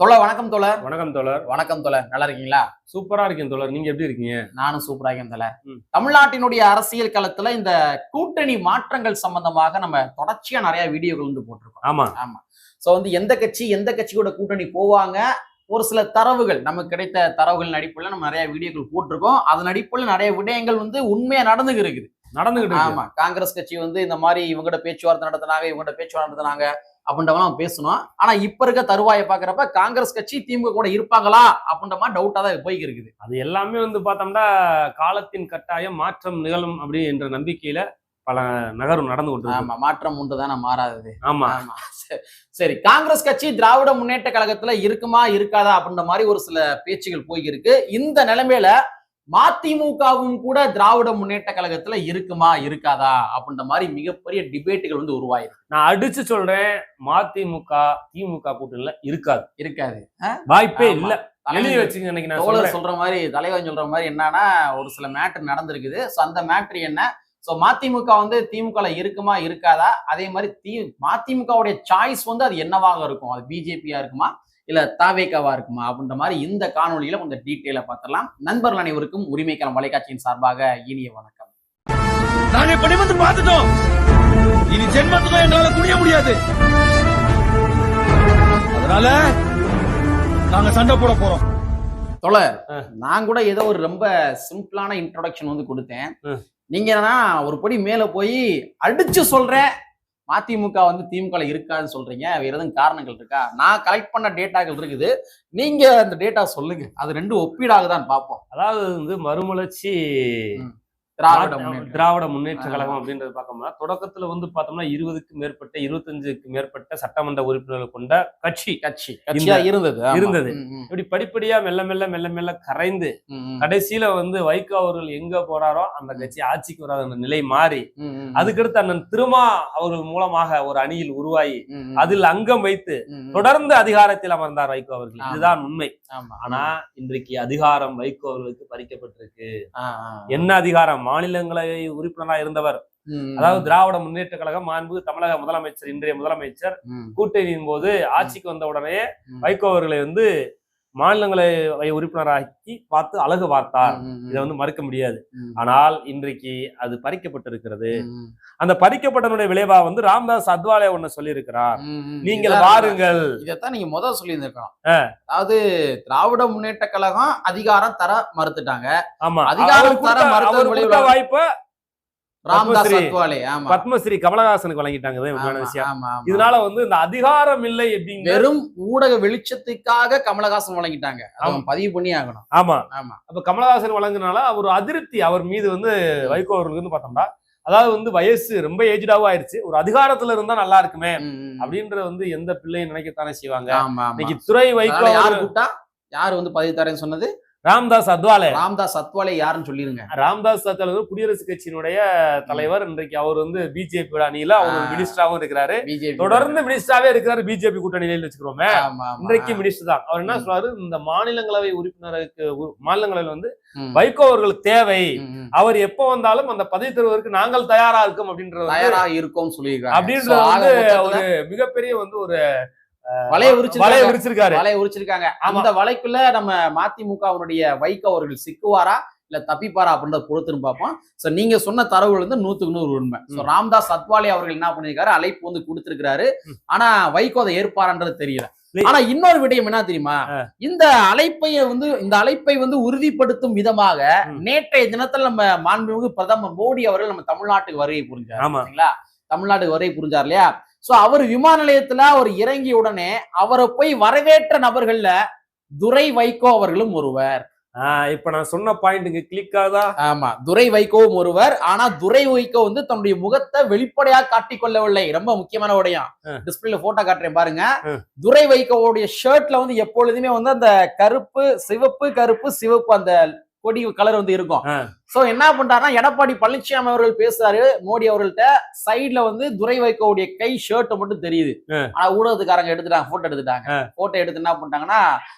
தோழர் வணக்கம் தோழர். வணக்கம் தோழர். வணக்கம் தோழர், நல்லா இருக்கீங்களா? சூப்பரா இருக்கேன் தோழர். நீங்க எப்படி இருக்கீங்க? நானும் சூப்பரா இருக்கேன் தோழர். தமிழ்நாட்டினுடைய அரசியல் களத்துல இந்த கூட்டணி மாற்றங்கள் சம்பந்தமாக நம்ம தொடர்ச்சியா நிறைய வீடியோகள் வந்து போட்டிருக்கோம். ஆமா ஆமா. சோ எந்த கட்சியோட கூட்டணி போவாங்க, ஒரு சில தரவுகள் நமக்கு கிடைத்த தரவுகள் அடிப்படையில் நம்ம நிறைய வீடியோக்கள் போட்டிருக்கோம். அதன் அடிப்படையில் நிறைய விடயங்கள் வந்து உண்மையா நடந்துகிட்டு ஆமா. காங்கிரஸ் கட்சி வந்து இந்த மாதிரி இவங்ககிட்ட பேச்சுவார்த்தை நடத்தினாங்க அப்படின்றவங்க பேசணும். ஆனா இப்ப இருக்க தருவாயை பாக்குறப்ப காங்கிரஸ் கட்சி திமுக கூட இருப்பாங்களா அப்படின்ற மாதிரி டவுட்டா தான் போய்க்கு இருக்குது. அது எல்லாமே வந்து பார்த்தோம்னா காலத்தின் கட்டாயம் மாற்றம் நிகழும் அப்படி என்ற நம்பிக்கையில பல நகரும் நடந்து கொண்டு. ஆமா, மாற்றம் உண்டுதானே, மாறாதது. ஆமா. சரி, காங்கிரஸ் கட்சி திராவிட முன்னேற்ற கழகத்துல இருக்குமா இருக்காதா அப்படின்ற மாதிரி ஒரு சில பேச்சுகள் போயிருக்கு. இந்த நிலைமையில மதிமுகவும் கூட திராவிட முன்னேற்ற கழகத்துல இருக்குமா இருக்காதா அப்படின்ற மாதிரி மிகப்பெரிய டிபேட்டுகள் வந்து உருவாயிருக்கு. நான் அடிச்சு சொல்றேன், மதிமுக திமுக கூட்டணியில இருக்காது வாய்ப்பே இல்ல. எழுதி வச்சுங்க. இன்னைக்கு நான் சொல்ற மாதிரி, தலைவன் சொல்ற மாதிரி என்னன்னா ஒரு சில மேட்டர் நடந்திருக்குது. சோ அந்த மேட்டர் என்ன, சோ மதிமுக வந்து திமுக இருக்குமா இருக்காதா, அதே மாதிரி மதிமுகவுடைய சாய்ஸ் வந்து அது என்னவாக இருக்கும், அது பிஜேபியா இருக்குமா இல்ல தாவேகாவா இருக்குமா அப்படின்ற மாதிரி இந்த காணொலியில கொஞ்சம் டீட்டெயிலா பார்த்துடலாம். நண்பர்கள் அனைவருக்கும் உரிமைக்களம் வலைக்காட்சியின் சார்பாக இனிய வணக்கம். நாங்க இப்படி வந்து பார்த்துட்டோம், இனி ஜென்மத்துக்கும் எங்களால குடிய முடியாது. அதனால நாங்க சண்டை போட போறோம். தோழர், நான் கூட ஏதோ ஒரு ரொம்ப சிம்பிளான இன்ட்ரோடக்ஷன் வந்து கொடுத்தேன். நீங்க என்னன்னா ஒரு படி மேல போய் அடிச்சு சொல்றேன் மதிமுக வந்து திமுக இருக்காதுன்னு சொல்றீங்க. வேற எதுவும் காரணங்கள் இருக்கா? நான் கலெக்ட் பண்ண டேட்டாக்கள் இருக்குது, நீங்க அந்த டேட்டா சொல்லுங்க. அது ரெண்டும் ஒப்பீடாகதான் பார்ப்போம். அதாவது வந்து மறுமலர்ச்சி திராவிட முன்னேற்ற கழகம் அப்படின்றது பார்க்கணும்னா தொடக்கத்துல வந்து பார்த்தோம்னா 20க்கும் மேற்பட்ட 25க்கும் மேற்பட்ட சட்டமன்ற உறுப்பினர்கள் கொண்ட கட்சியா இருந்தது. இப்படி படிப்படியா மெல்ல மெல்ல கரைந்து கடைசியில வந்து வைகோ அவர்கள் எங்க போறாரோ அந்த கட்சி ஆட்சிக்கு வராத அந்த நிலை மாறி, அதுக்கடுத்து அண்ணன் திருமா அவர்கள் மூலமாக ஒரு அணியில் உருவாகி அதில் அங்கம் வைத்து தொடர்ந்து அதிகாரத்தில் அமர்ந்தார் வைகோ அவர்கள். இதுதான் உண்மை. ஆனா இன்றைக்கு அதிகாரம் வைகோ அவர்களுக்கு பறிக்கப்பட்டிருக்கு. என்ன அதிகாரம்? மாநிலங்களவை உறுப்பினராக இருந்தவர், அதாவது திராவிட முன்னேற்ற கழகம் மாண்பு தமிழக முதலமைச்சர், இன்றைய முதலமைச்சர் கூட்டணியின் போது ஆட்சிக்கு வந்த உடனே வைகோ அவர்களை வந்து மாநிலங்களவை உறுப்பினராக்கி பார்த்து அழகு பார்த்தார். இதை வந்து மறுக்க முடியாது. ஆனால் இன்றைக்கு அது பறிக்கப்பட்டிருக்கிறது. அந்த பறிக்கப்பட்டனுடைய விளைவா வந்து ராம்தாஸ் அத்வாலே ஒண்ணு சொல்லி இருக்கிறார், நீங்கள் வாருங்கள். இதைத்தான் நீங்க முதல் சொல்லி இருந்திருக்கலாம். அதாவது திராவிட முன்னேற்ற கழகம் அதிகாரம் தர மறுத்துட்டாங்க. ஆமா, அதிகாரம் தர மறுத்த வாய்ப்பை பத்மஸ்ரீ கமலஹாசனுக்கு வழங்கிட்டாங்க. இதனால வந்து இந்த அதிகாரம் இல்லை அப்படிங்கிற வெறும் ஊடக வெளிச்சத்துக்காக கமலஹாசன் வழங்கிட்டாங்க. பதிவு பண்ணி ஆகணும். ஆமா ஆமா. அப்ப கமலஹாசன் வழங்கினால ஒரு அதிருப்தி அவர் மீது வந்து வைகோ அவர்களுக்கு வந்து பார்த்தோம்னா, அதாவது வந்து வயசு ரொம்ப ஏஜ்டாவும் ஆயிடுச்சு, ஒரு அதிகாரத்துல இருந்தா நல்லா இருக்குமே அப்படின்ற வந்து எந்த பிள்ளையும் நினைக்கத்தானே செய்வாங்க. இன்னைக்கு துறை வைகோ யாரு வந்து பதிவு தரேன்னு சொன்னது? ராம்தாஸ் அத்வாலே. யாருன்னு சொல்லிருங்க. ராம்தாஸ் அத்வாலே குடியரசுக் கட்சியினுடைய தலைவர். இன்றைக்கு அவர் வந்து பிஜேபி அணியில அவர் மினிஸ்டராகவும் இருக்கிறாரு, தொடர்ந்து மினிஸ்டராவே இருக்கிறாரு. பிஜேபி கூட்டணியில வச்சுக்கிறோமே, இன்றைக்கு மினிஸ்டர் தான். அவர் என்ன சொல்றாரு, இந்த மாநிலங்களவை உறுப்பினருக்கு மாநிலங்களவையில் வந்து வைகோ அவர்கள் தேவை, அவர் எப்ப வந்தாலும் அந்த பதவி தருவதற்கு நாங்கள் தயாரா இருக்கோம் அப்படின்றது சொல்லியிருக்காரு. அப்படின்றது வந்து ஒரு மிகப்பெரிய வந்து ஒரு வலையை உரிச்சிருக்காங்க. அந்த வலைக்குள்ள நம்ம மதிமுகவுடைய வைகோ அவர்கள் சிக்குவாரா இல்ல தப்பிப்பாரா அப்படின்றத பொறுத்துன்னு பார்ப்போம். சோ நீங்க சொன்ன தரவுகள் வந்து 100க்கு 100 உண்மை. சோ ராம்தாஸ் அத்வாலே அவர்கள் என்ன பண்ணிருக்காரு, அழைப்பு வந்து கொடுத்திருக்கிறாரு. ஆனா வைகோ அதை ஏற்பாரான்றது தெரியல. ஆனா இன்னொரு விடயம் என்ன தெரியுமா, இந்த அழைப்பை வந்து உறுதிப்படுத்தும் விதமாக நேற்றைய தினத்தில் நம்ம மாண்புமிகு பிரதமர் மோடி அவர்கள் நம்ம தமிழ்நாட்டுக்கு வருகை புரிஞ்சார். தமிழ்நாட்டுக்கு வருகை புரிஞ்சார் இல்லையா? சோ அவர் விமான நிலையத்துல அவர் இறங்கிய உடனே அவரை போய் வரவேற்ற நபர்கள்ல துரை வைகோ அவர்களும் ஒருவர். இப்ப நான் சொன்ன பாயிண்ட் கிளிக் ஆகுதா? ஆமா, துரை வைகோவும் ஒருவர். ஆனா துரை வைகோ வந்து தன்னுடைய முகத்தை வெளிப்படையாக காட்டிக்கொள்ளவில்லை. ரொம்ப முக்கியமான உடையாம். டிஸ்பிளேல போட்டோ காட்டுறேன் பாருங்க. துரை வைகோவுடைய ஷர்ட்ல வந்து எப்பொழுதுமே வந்து அந்த கருப்பு சிவப்பு அந்த கொடி கலர் வந்து இருக்கும். சோ என்ன பண்றாருன்னா, எடப்பாடி பழனிசாமி அவர்கள் பேசுறாரு மோடி அவர்கள்ட்ட, சைட்ல வந்து துரை வைகோவுடைய கை ஷர்ட் மட்டும் தெரியுது. ஆனா ஊடகத்துக்காரங்க எடுத்துட்டாங்க, போட்டோ எடுத்து என்ன பண்ணிட்டாங்கன்னா,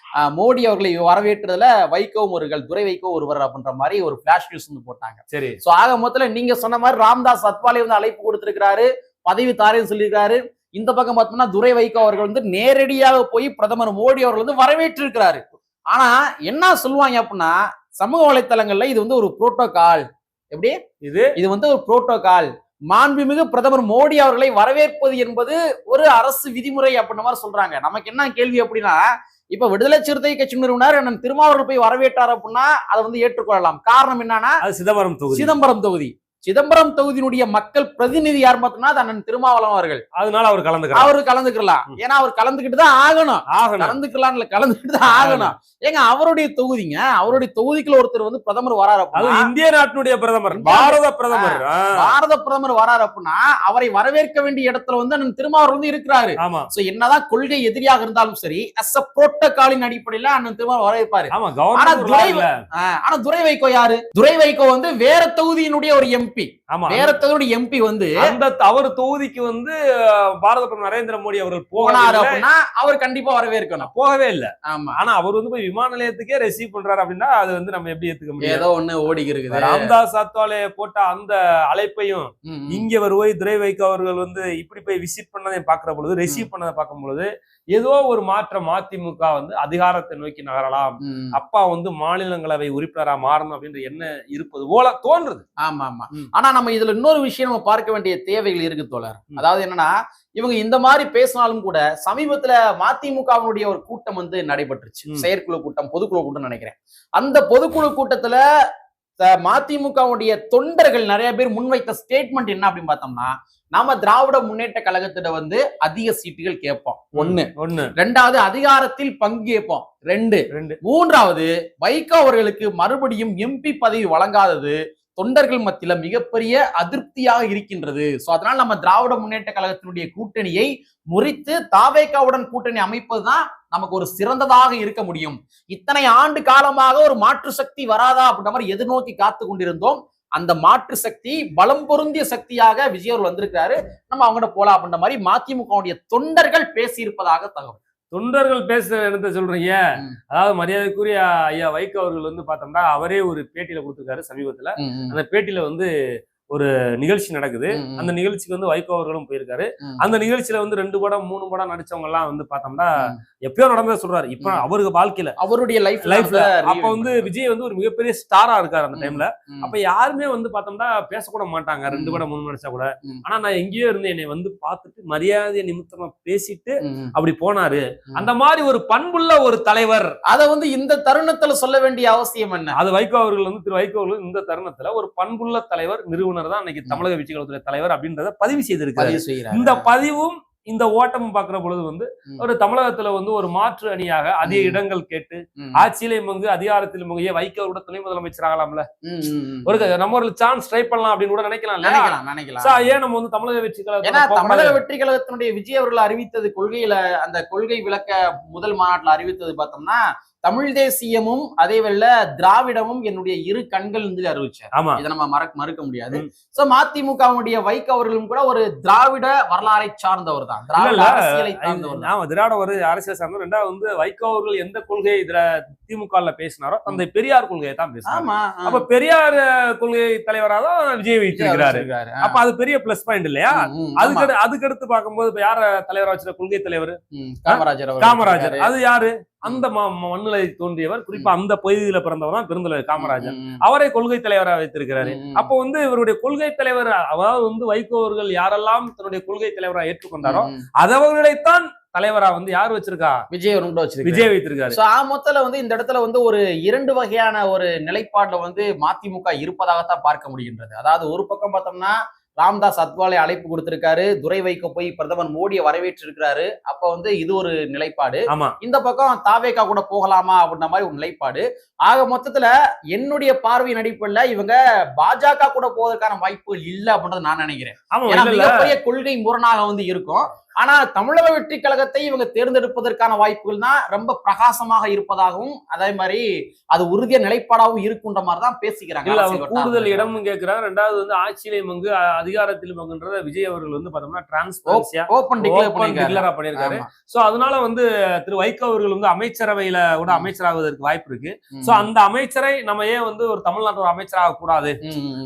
மோடி அவர்களை வரவேற்றதுல வைகோவும் ஒருவர், துரை வைகோ ஒருவர் அப்படின்ற மாதிரி ஒரு பிளாஷ் நியூஸ் வந்து போட்டாங்க. சரி. சோ ஆக மொத்தத்துல நீங்க சொன்ன மாதிரி ராம்தாஸ் அத்வாலே வந்து அழைப்பு கொடுத்திருக்கிறாரு, பதவி தாரேன்னு சொல்லியிருக்காரு. இந்த பக்கம் பார்த்தோம்னா துரை வைகோ அவர்கள் வந்து நேரடியாக போய் பிரதமர் மோடி அவர்கள் வந்து வரவேற்று இருக்கிறாரு. ஆனா என்ன சொல்லுவாங்க அப்படின்னா, சமூக வலைத்தளங்கள்ல இது வந்து ஒரு புரோட்டோகால். எப்படி இது வந்து ஒரு புரோட்டோகால், மாண்புமிகு பிரதமர் மோடி அவர்களை வரவேற்பது என்பது ஒரு அரசு விதிமுறை அப்படின்ற மாதிரி சொல்றாங்க. நமக்கு என்ன கேள்வி அப்படின்னா, இப்ப விடுதலை சிறுத்தை கட்சி நிறுவனர் அண்ணன் திருமாவளவன் போய் வரவேற்றார் அப்படின்னா அதை வந்து ஏற்றுக்கொள்ளலாம். காரணம் என்னன்னா, சிதம்பரம் சிதம்பரம் தொகுதியினுடைய மக்கள் பிரதிநிதி யார் பார்த்தோம்னா அண்ணன் திருமாவளவன் அவர்கள். அதனால அவர் கலந்துக்கலாம். ஏன்னா அவர் கலந்துக்கிட்டு தான் ஆகணும். கலந்துக்கிட்டு தான் ஆகணும். ஏங்க அவருடைய தொகுதிங்க, அவருடைய தொகுதிக்குள்ள ஒருத்தர் வந்து பிரதமர் வராரு, இந்திய நாட்டினுடைய பிரதமர், பாரத பிரதமர் வராரு அப்படின்னா அவரை வரவேற்க வேண்டிய இடத்துல வந்து அண்ணன் திருமாவளவன் வந்து இருக்கிறாரு. என்னதான் கொள்கை எதிரியாக இருந்தாலும் சரி, அஸ் அ புரோட்டோகாலின் அடிப்படையில அண்ணன் திருமாவளவன் வரவேற்பாரு. ஆனா துரை வைகோ யாரு? துரை வைகோ வந்து வேற தொகுதியினுடைய ஒரு எம்பி. வேற தொகுதி எம்பி வந்து அவர் தொகுதிக்கு வந்து பாரத பிரதமர் நரேந்திர மோடி அவர்கள் போனாரு அப்படின்னா அவர் கண்டிப்பா வரவேற்கணும். போகவே இல்ல. ஆனா அவர் வந்து போய் விமான நிலையத்துக்கே ரிசீவ் பண்றாரு அப்படின்னா அது வந்து நம்ம எப்படி ஏத்துக்க முடியும்? ஏதோ ஒண்ணு ஓடி இருக்குது. ராம்தாஸ் அத்வாலே போட்ட அந்த அழைப்பையும் இங்க வருவோய் துரை வைகோ அவர்கள் வந்து இப்படி போய் விசிட் பண்ணதை பாக்குற பொழுது, ரிசீவ் பண்ணதை பார்க்கும் பொழுது ஏதோ ஒரு மாற்றம், அதிமுக வந்து அதிகாரத்தை நோக்கி நகரலாம், அப்பா வந்து மாநிலங்களவை உறுப்பினரா மாறணும் அப்படின்ற எண்ணம் இருப்பது போல தோன்றுது. ஆமா. ஆனா நம்ம இதுல இன்னொரு விஷயம் நம்ம பார்க்க வேண்டிய தேவைகள் இருக்கு தோழர். அதாவது என்னன்னா, இவங்க இந்த மாதிரி பேசினாலும் கூட சமீபத்துல மதிமுகவினுடைய ஒரு கூட்டம் வந்து நடைபெற்றுச்சு. செயற்குழு கூட்டம், பொதுக்குழு கூட்டம் நினைக்கிறேன். அந்த பொதுக்குழு கூட்டத்துல மதிமுகவுடைய தொண்டர்கள் நிறைய பேர் முன்வைத்த ஸ்டேட்மெண்ட் என்ன அப்படின்னு பார்த்தோம்னா, நாம திராவிட முன்னேற்ற கழகத்திட வந்து அதிக சீட்டுகள் கேட்போம், ஒண்ணு. ரெண்டாவது அதிகாரத்தில் பங்கு கேட்போம், ரெண்டு. மூன்றாவது வைகோ அவர்களுக்கு மறுபடியும் எம்பி பதவி வழங்காதது தொண்டர்கள் மத்தியில மிகப்பெரிய அதிருப்தியாக இருக்கின்றது. சோ அதனால நம்ம திராவிட முன்னேற்ற கழகத்தினுடைய கூட்டணியை முறித்து தாவேகாவுடன் கூட்டணி அமைப்பதுதான் நமக்கு ஒரு சிறந்ததாக இருக்க முடியும். இத்தனை ஆண்டு காலமாக ஒரு மாற்று சக்தி வராதா அப்படின்ற மாதிரி எதிர்நோக்கி காத்து கொண்டிருந்தோம். அந்த மாற்று சக்தி பலம் பொருந்திய சக்தியாக விஜய் அவர்கள் வந்திருக்காரு. நம்ம அவங்ககிட்ட போலாம் அப்படின்ற மாதிரி மதிமுகவுடைய தொண்டர்கள் பேசி இருப்பதாக தகவல். தொண்டர்கள் பேச என்னத்த சொல்றீங்க? அதாவது மரியாதைக்குரிய ஐயா வைகோ அவர்கள் வந்து பார்த்தோம்னா அவரே ஒரு பேட்டியில கொடுத்திருக்காரு சமீபத்துல. அந்த பேட்டியில வந்து ஒரு நிகழ்ச்சி நடக்குது. அந்த நிகழ்ச்சிக்கு வந்து வைகோ அவர்களும் போயிருக்காரு. அந்த நிகழ்ச்சியில வந்து 2 படம் 3 படம் நடிச்சவங்க எல்லாம் வந்து பார்த்தோம்னா எப்பயோ நடந்தத சொல்றாரு. இப்ப அவருக்கு வாழ்க்கையில அவருடைய லைஃப்ல அப்ப வந்து விஜய் வந்து ஒரு மிகப்பெரிய ஸ்டாரா இருக்காரு அந்த டைம்ல. அப்ப யாருமே வந்து பார்த்தோம்னா பேசக்கூட மாட்டாங்க 2 படம் 3 நடிச்சா கூட. ஆனா நான் எங்கேயோ இருந்து என்னை வந்து பார்த்துட்டு மரியாதை நிமித்தமா பேசிட்டு அப்படி போனாரு. அந்த மாதிரி ஒரு பண்புள்ள ஒரு தலைவர், அதை வந்து இந்த தருணத்துல சொல்ல வேண்டிய அவசியம் என்ன? அது வைகோ அவர்கள் வந்து திரு வைகோ அவர்கள் இந்த தருணத்துல ஒரு பண்புள்ள தலைவர், நிறுவனர் தான் இன்னைக்கு தமிழக வெற்றி கழகத்துடைய தலைவர் அப்படின்றத பதிவு செய்திருக்காரு. இந்த பதிவும் இந்த ஓட்டமும் பாக்குற பொழுது வந்து ஒரு தமிழகத்துல வந்து ஒரு மாற்று அணியாக அதிக இடங்கள் கேட்டு ஆட்சியிலே மங்கு அதிகாரத்தில் மங்கு வைகோ கூட துணை முதலமைச்சர் ஆகலாம்ல, ஒரு நம்ம ஒரு சான்ஸ் ட்ரை பண்ணலாம் அப்படின்னு கூட நினைக்கலாம். ஏன் நம்ம வந்து தமிழக வெற்றி கழகம், தமிழக வெற்றி கழகத்தினுடைய விஜய் அவர்கள் அறிவித்தது கொள்கையில, அந்த கொள்கை விளக்க முதல் மாநாட்டில் அறிவித்தது பார்த்தோம்னா தமிழ் தேசியமும் அதே வேளை திராவிடமும் என்னுடைய இரு கண்கள் அறிவிச்சார். இதை நம்ம மறுக்க முடியாது. சோ மதிமுகவுடைய வைகோ அவர்களும் கூட ஒரு திராவிட வரலாறை சார்ந்தவர் தான், திராவிட அரசியலை சார்ந்தவர். திராவிட ஒரு அரசியல் சார்ந்தவர். ரெண்டாவது வந்து வைகோ அவர்கள் எந்த கொள்கையை திமுக பேசினாரோ தந்தை பெரியார் கொள்கையை தான் பேசினார். அப்ப பெரியார் கொள்கை தலைவராக தான் விஜய் வைத்திருக்கிறாரு. அப்ப அது பெரிய பிளஸ் பாயிண்ட் இல்லையா? அதுக்கடுத்து பார்க்கும்போது இப்ப யார தலைவரா வச்சிருக்க கொள்கை தலைவர் காமராஜர். அது யாரு? அந்த மண்ணிலை தோன்றியவர், குறிப்பா அந்த பகுதியில பிறந்தவர் தான் பெருந்தலைவர் காமராஜர். அவரை கொள்கை தலைவராக வைத்திருக்கிறாரு. அப்போ வந்து இவருடைய கொள்கை தலைவர், அதாவது வந்து வைகோ அவர்கள் யாரெல்லாம் தன்னுடைய கொள்கை தலைவராக ஏற்றுக்கொண்டாரோ அதவர்களைத்தான் தலைவரா வந்து யார் வச்சிருக்கா? விஜய் வைத்திருக்காரு. மொத்தத்துல வந்து இந்த இடத்துல வந்து ஒரு 2 வகையான ஒரு நிலைப்பாடுல வந்து மதிமுக இருப்பதாகத்தான் பார்க்க முடிகின்றது. அதாவது ஒரு பக்கம் பார்த்தோம்னா ராம்தாஸ் அத்வாலே அழைப்பு கொடுத்திருக்காரு, துரை வைகோ போய் பிரதமர் மோடியை வரவேற்று இருக்கிறாரு. அப்ப வந்து இது ஒரு நிலைப்பாடு. இந்த பக்கம் தாவேகா கூட போகலாமா அப்படின்ற மாதிரி ஒரு நிலைப்பாடு. ஆக மொத்தத்துல என்னுடைய பார்வையின் அடிப்படையில இவங்க பாஜக கூட போவதற்கான வாய்ப்புகள் இல்லை அப்படின்றத நான் நினைக்கிறேன். மிகப்பெரிய கொள்கை முரணாக வந்து இருக்கும். ஆனா தமிழக வெற்றி கழகத்தை இவங்க தேர்ந்தெடுப்பதற்கான வாய்ப்புகள் தான் ரொம்ப பிரகாசமாக இருப்பதாகவும் அதே மாதிரி அது உறுதிய நிலைப்பாடாகவும் இருக்குன்ற மாதிரி தான் பேசிக்கிறாங்க. கூடுதல் இடமும் கேட்கிறாங்க. ரெண்டாவது வந்து ஆட்சியிலே மங்கு அதிகாரத்தில் மங்குன்றத விஜய் அவர்கள் வந்து பார்த்தோம்னா டிரான்ஸ்பரன்சியா ஓபன் டிக்ளரா பண்ணியிருக்காரு. சோ அதனால வந்து திரு வைகோ அவர்கள் வந்து அமைச்சரவையில கூட அமைச்சராகுவதற்கு வாய்ப்பு இருக்கு. சோ அந்த அமைச்சரை நம்ம ஏன் வந்து ஒரு தமிழ்நாட்டோட அமைச்சராக கூடாது,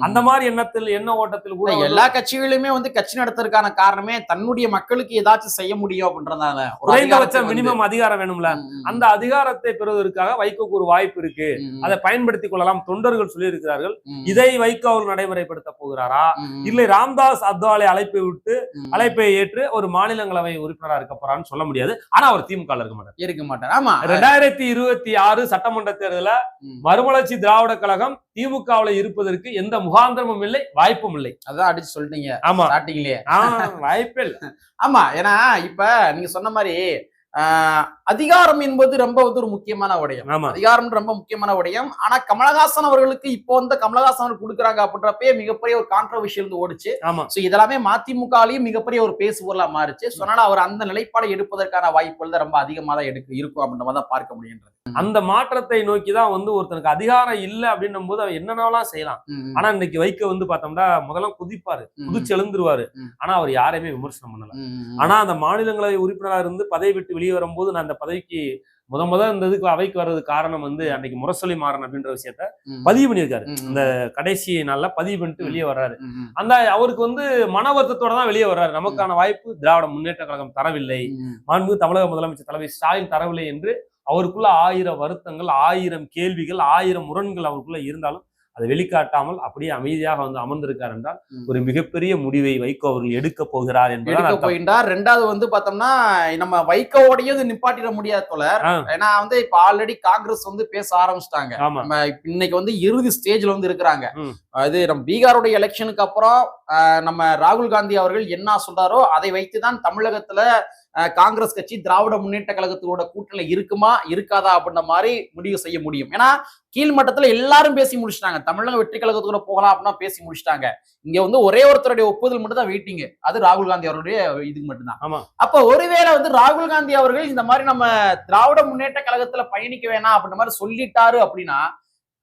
அந்த மாதிரி எண்ணத்தில் என்ன ஓட்டத்தில் கூட எல்லா கட்சிகளுமே வந்து கட்சி நடத்துறதுக்கான காரணமே தன்னுடைய மக்களுக்கு ஏதாச்சும் செய்ய முடியும் அப்படின்றதால குறைந்தபட்ச மினிமம் அதிகாரம் வேணும்ல. அந்த அதிகாரத்தை பெறுவதற்காக வைகோக்கு ஒரு வாய்ப்பு இருக்கு, அதை பயன்படுத்திக் கொள்ளலாம் தொண்டர்கள் சொல்லி இருக்கிறார்கள். இதை வைகோ அவர் நடைமுறைப்படுத்த போகிறாரா, இல்லை ராம்தாஸ் அத்வாலே அழைப்பை ஏற்று ஒரு மாநிலங்களவை உறுப்பினராக இருக்க போறான்னு சொல்ல முடியாது. ஆனா அவர் திமுக இருக்க மாட்டார். ஆமா, 2026 சட்டமன்ற தேர்தலில் மறுமலர்ச்சி திராவிட கழகம் திமுகவுல இருப்பதற்கு எந்த முகாந்திரமும் இல்லை, வாய்ப்பும் இல்லை. அதான் அடிச்சு சொல்லிட்டீங்க. ஆமா, ஸ்டார்டிங்லயே வாய்ப்பே இல்லை. ஆமா, ஏன்னா இப்ப நீங்க சொன்ன மாதிரி அதிகாரம் என்பது ரொம்ப ஒரு முக்கியமான விடயம். அதிகாரம் ரொம்ப முக்கியமான விடயம். ஆனா கமலஹாசன் அவர்களுக்கு இப்போ வந்து கமலஹாசன் அவர்கள் கொடுக்குறாங்க அப்படின்றப்பே மிகப்பெரிய ஒரு கான்ட்ரவர்ஷியல் வந்து ஓடிச்சு. சோ இதெல்லாமே மதிமுகலையும் மிகப்பெரிய ஒரு பேசுபொருளா மாறிச்சு. சொன்னால அவர் அந்த நிலைப்பாடை எடுப்பதற்கான வாய்ப்புகள் தான் ரொம்ப அதிகமா தான் இருக்கும் அப்படின்ற மாதிரி தான் பார்க்க முடியுன்றது. அந்த மாற்றத்தை நோக்கிதான் வந்து ஒருத்தனுக்கு அதிகாரம் இல்லை அப்படின்னும் போது அவன் என்னென்னலாம் செய்யலாம். ஆனா இன்னைக்கு வைக்க வந்து பார்த்தோம்னா முதல்ல குதிச்சு எழுந்துருவாரு. ஆனா அவர் யாரையுமே விமர்சனம் பண்ணல. ஆனா அந்த மாநிலங்களவை உறுப்பினராக இருந்து பதவி விட்டு வெளியே வரும்போது நான் அந்த பதவிக்கு இந்த இதுக்கு அவைக்கு வர்றது காரணம் வந்து அன்னைக்கு முரசொலி மாறன் அப்படின்ற விஷயத்த பதிவு பண்ணியிருக்காரு. இந்த கடைசி நாள்ல பதிவு பண்ணிட்டு வெளியே வர்றாரு. அந்த அவருக்கு வந்து மன வருத்தத்தோட தான் வெளியே வர்றாரு. நமக்கான வாய்ப்பு திராவிட முன்னேற்ற கழகம் தரவில்லை, மாண்புமிகு தமிழக முதலமைச்சர் தலைவர் ஸ்டாலின் தரவில்லை என்று அவருக்குள்ள 1000 வருத்தங்கள், 1000 கேள்விகள், 1000 முரண்கள் அவருக்குள்ள இருந்தாலும் அதை வெளிக்காட்டாமல் அப்படியே அமைதியாக வந்து அமர்ந்திருக்கார் என்றால் ஒரு மிகப்பெரிய முடிவை வைகோ அவர்கள் எடுக்க போகிறார் போகின்றார். ரெண்டாவது வந்து பார்த்தோம்னா நம்ம வைகோவோடையும் நிப்பாட்டிட முடியாது தோழர். ஏன்னா வந்து இப்ப ஆல்ரெடி காங்கிரஸ் வந்து பேச ஆரம்பிச்சிட்டாங்க. நம்ம இன்னைக்கு வந்து இறுதி ஸ்டேஜ்ல வந்து இருக்கிறாங்க. அது நம்ம பீகாருடைய எலெக்ஷனுக்கு அப்புறம் நம்ம ராகுல் காந்தி அவர்கள் என்ன சொல்றாரோ அதை வைத்துதான் தமிழகத்துல காங்கிரஸ் கட்சி திராவிட முன்னேற்ற கழகத்தோட கூட்டணியில இருக்குமா இருக்காதா அப்படின்ற மாதிரி முடிவு செய்ய முடியும். ஏன்னா கீழ்மட்டத்துல எல்லாரும் பேசி முடிச்சிட்டாங்க. தமிழக வெற்றி கழகத்தோட போகலாம் அப்படின்னா பேசி முடிச்சிட்டாங்க. இங்க வந்து ஒரே ஒருத்தருடைய ஒப்புதல் மட்டும் தான் வெயிட்டிங். அது ராகுல் காந்தி அவருடைய இதுக்கு மட்டும்தான். அப்ப ஒருவேளை வந்து ராகுல் காந்தி அவர்கள் இந்த மாதிரி நம்ம திராவிட முன்னேற்ற கழகத்துல பயணிக்க வேணாம் அப்படின்ற மாதிரி சொல்லிட்டாரு அப்படின்னா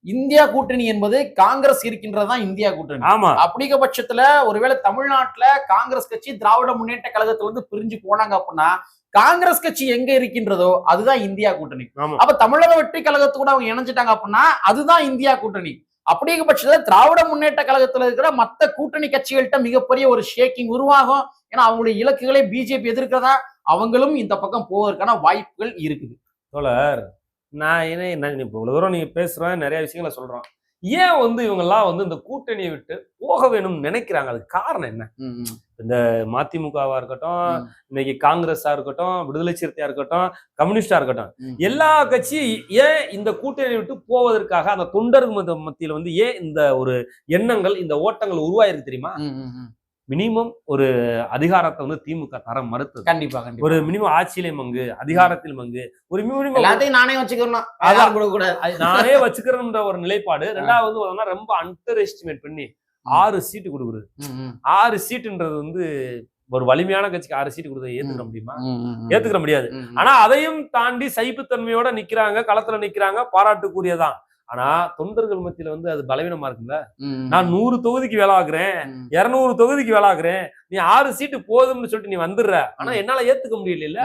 இந்தியா கூட்டணி என்பது காங்கிரஸ் இருக்கின்றதுதான் இந்தியா கூட்டணி. அப்படிங்கிற பட்சத்துல ஒருவேளை தமிழ்நாட்டுல காங்கிரஸ் கட்சி திராவிட முன்னேற்ற கழகத்துல இருந்து பிரிஞ்சு போனாங்க அப்படின்னா காங்கிரஸ் கட்சி எங்க இருக்கின்றதோ அதுதான் இந்தியா கூட்டணி. அப்ப தமிழக வெற்றி கழகத்தோட அவங்க இணைஞ்சிட்டாங்க அப்படின்னா அதுதான் இந்தியா கூட்டணி. அப்படிங்கிற பட்சத்துல திராவிட முன்னேற்ற கழகத்துல இருக்கிற மத்த கூட்டணி கட்சிகள்கிட்ட மிகப்பெரிய ஒரு ஷேக்கிங் உருவாகும். ஏன்னா அவங்களுடைய இலக்குகளை பிஜேபி எதிர்க்கிறதா அவங்களும் இந்த பக்கம் போவதற்கான வாய்ப்புகள் இருக்குது. நான் இப்போ இவ்வளவு தூரம் நீங்க பேசுறேன், நிறைய விஷயங்களை சொல்றோம். ஏன் வந்து இவங்கெல்லாம் வந்து இந்த கூட்டணியை விட்டு போக வேணும்னு நினைக்கிறாங்க? அது காரணம் என்ன? இந்த மதிமுகவா இருக்கட்டும், இன்னைக்கு காங்கிரஸா இருக்கட்டும், விடுதலை சிறுத்தையா இருக்கட்டும், கம்யூனிஸ்டா இருக்கட்டும், எல்லா கட்சியும் ஏன் இந்த கூட்டணியை விட்டு போவதற்காக அந்த தொண்டர்கள் மத்தியில வந்து ஏன் இந்த ஒரு எண்ணங்கள், இந்த ஓட்டங்கள் உருவாயிருக்கு தெரியுமா? மினிமம் ஒரு அதிகாரத்தை வந்து திமுக தர மறுத்தது. கண்டிப்பா ஒரு மினிமம் ஆட்சியிலே மங்கு, அதிகாரத்தில் மங்கு, ஒரு மினிமம் நானே வச்சுக்கிறேன், நானே வச்சுக்கிறேன்ற ஒரு நிலைப்பாடு. ரெண்டாவது ரொம்ப அண்டர் எஸ்டிமேட் பண்ணி 6 சீட்டு கொடுக்குறது. 6 சீட்டுன்றது வந்து ஒரு வலிமையான கட்சிக்கு 6 சீட்டு கொடுத்தா ஏத்துக்க முடியுமா? ஏத்துக்க முடியாது. ஆனா அதையும் தாண்டி சைப்புத்தன்மையோட நிக்கிறாங்க, களத்துல நிக்கிறாங்க, பாராட்டுக்குரியதான். ஆனா தொண்டர்கள் மத்தியில வந்து அது பலவீனமா இருக்குல்ல. நான் 100 தொகுதிக்கு வேலை ஆகுறேன், 200 தொகுதிக்கு வேலை ஆகுறேன், நீ 6 சீட்டு போதும்னு சொல்லிட்டு நீ வந்துடுற. ஆனா என்னால ஏத்துக்க முடியல,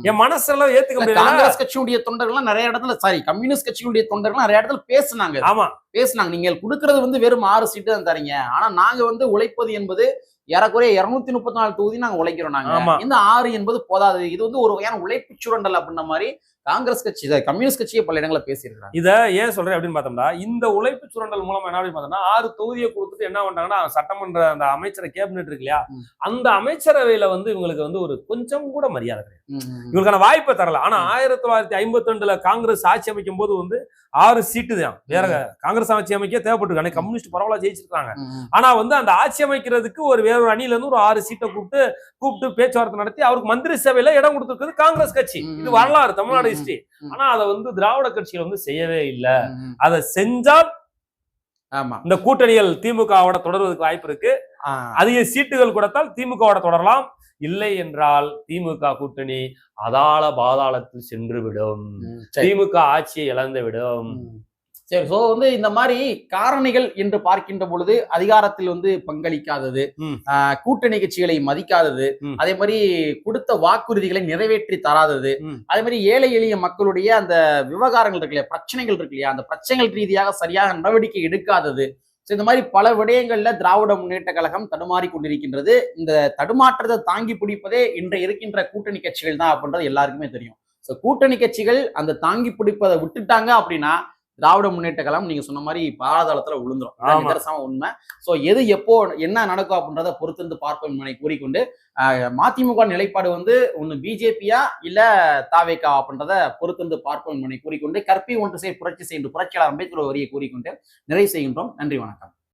என் மனசெல்லாம் ஏத்துக்க முடியல. காங்கிரஸ் கட்சியுடைய தொண்டர்கள் நிறைய இடத்துல கம்யூனிஸ்ட் கட்சியுடைய தொண்டர்கள் நிறைய இடத்துல பேசுனாங்க. பேசுனாங்க, நீங்க கொடுக்கறது வந்து வெறும் 6 சீட்டு தான் தரீங்க, ஆனா நாங்க வந்து உழைப்பது என்பது ஏறக்குறைய 234 தொகுதி நாங்க உழைக்கிறோம். நாங்க இந்த 6 என்பது போதாது, இது வந்து ஒரு வகையான உழைப்பு சுரண்டல் அப்படின்ற மாதிரி காங்கிரஸ் கட்சி கம்யூனிஸ்ட் கட்சியை பல இடங்களை பேசியிருக்காங்க. இதை ஏன் சொல்றேன் அப்படின்னு பார்த்தோம்னா, இந்த உழைப்பு சுரண்டல் மூலமா என்ன அப்படின்னு பார்த்தோம்னா 6 தொகுதியை கொடுத்துட்டு என்ன பண்றாங்கன்னா சட்டமன்ற அந்த அமைச்சரை கேபினெட் இருக்கு இல்லையா, அந்த அமைச்சரவையில வந்து இவங்களுக்கு வந்து ஒரு கொஞ்சம் கூட மரியாதை கிடையாது, இவங்களுக்கான வாய்ப்பை தரல. ஆனா 1952 காங்கிரஸ் ஆட்சி அமைக்கும் போது வந்து 6 சீட்டு தான் வேற காங்கிரஸ் ஆட்சி அமைக்க தேவைப்பட்டிருக்காங்க. கம்யூனிஸ்ட் பரவாயில்ல ஜெயிச்சிருக்காங்க. ஆனா வந்து அந்த ஆட்சி அமைக்கிறதுக்கு வேற ஒரு அணியில இருந்து ஒரு 6 சீட்டை கூப்பிட்டு பேச்சுவார்த்தை நடத்தி அவருக்கு மந்திரி சபையில இடம் கொடுத்திருக்கிறது காங்கிரஸ் கட்சி. இது வரலாறு, தமிழ்நாடு ஹிஸ்டரி. ஆனா அதை வந்து திராவிட கட்சிகள் வந்து செய்யவே இல்லை. அதை செஞ்சால் இந்த கூட்டணிகள் திமுகவோட தொடர்வதற்கு வாய்ப்பு இருக்கு. அதிக சீட்டுகள் கொடுத்தால் திமுகவோட தொடரலாம், இல்லை என்றால் திமுக கூட்டணி அதாள பாதாளத்தில் சென்று விடும், திமுக ஆட்சியை இழந்து விடும். சரி, சோ வந்து இந்த மாதிரி காரணிகள் என்று பார்க்கின்ற பொழுது அதிகாரத்தில் வந்து பங்களிக்காதது, கூட்டணி கட்சிகளை மதிக்காதது, அதே மாதிரி கொடுத்த வாக்குறுதிகளை நிறைவேற்றி தராதது, அதே மாதிரி ஏழை எளிய மக்களுடைய அந்த விவகாரங்கள் இருக்கு இல்லையா, பிரச்சனைகள் இருக்கு இல்லையா, அந்த பிரச்சனைகள் ரீதியாக சரியாக நடவடிக்கை எடுக்காதது, இந்த மாதிரி பல விடயங்கள்ல திராவிட முன்னேற்ற கழகம் தடுமாறி கொண்டிருக்கின்றது. இந்த தடுமாற்றத்தை தாங்கி பிடிப்பதே இன்றைய இருக்கின்ற கூட்டணி கட்சிகள் தான் அப்படின்றது எல்லாருக்குமே தெரியும். கூட்டணி கட்சிகள் அந்த தாங்கி பிடிப்பதை விட்டுட்டாங்க அப்படின்னா திராவிட முன்னேற்ற கழகம் நீங்க சொன்ன மாதிரி பாதாளத்துல விழுந்துரும். நிதர்சனமா உண்மை. எது எப்போ என்ன நடக்கும் அப்படின்றத பொறுத்திருந்து பார்ப்போம் என கூறிக்கொண்டு மதிமுக நிலைப்பாடு ஒண்ணு பிஜேபியா இல்ல தாவேகா அப்படின்றத பொறுத்திருந்து பார்ப்போம் என கூறிக்கொண்டு கற்பி ஒன்று செய் புரட்சி செய்து புரட்சியாளர் அம்பேத்கர் வரியை கூறிக்கொண்டு நிறைவு செய்கின்றோம். நன்றி, வணக்கம்.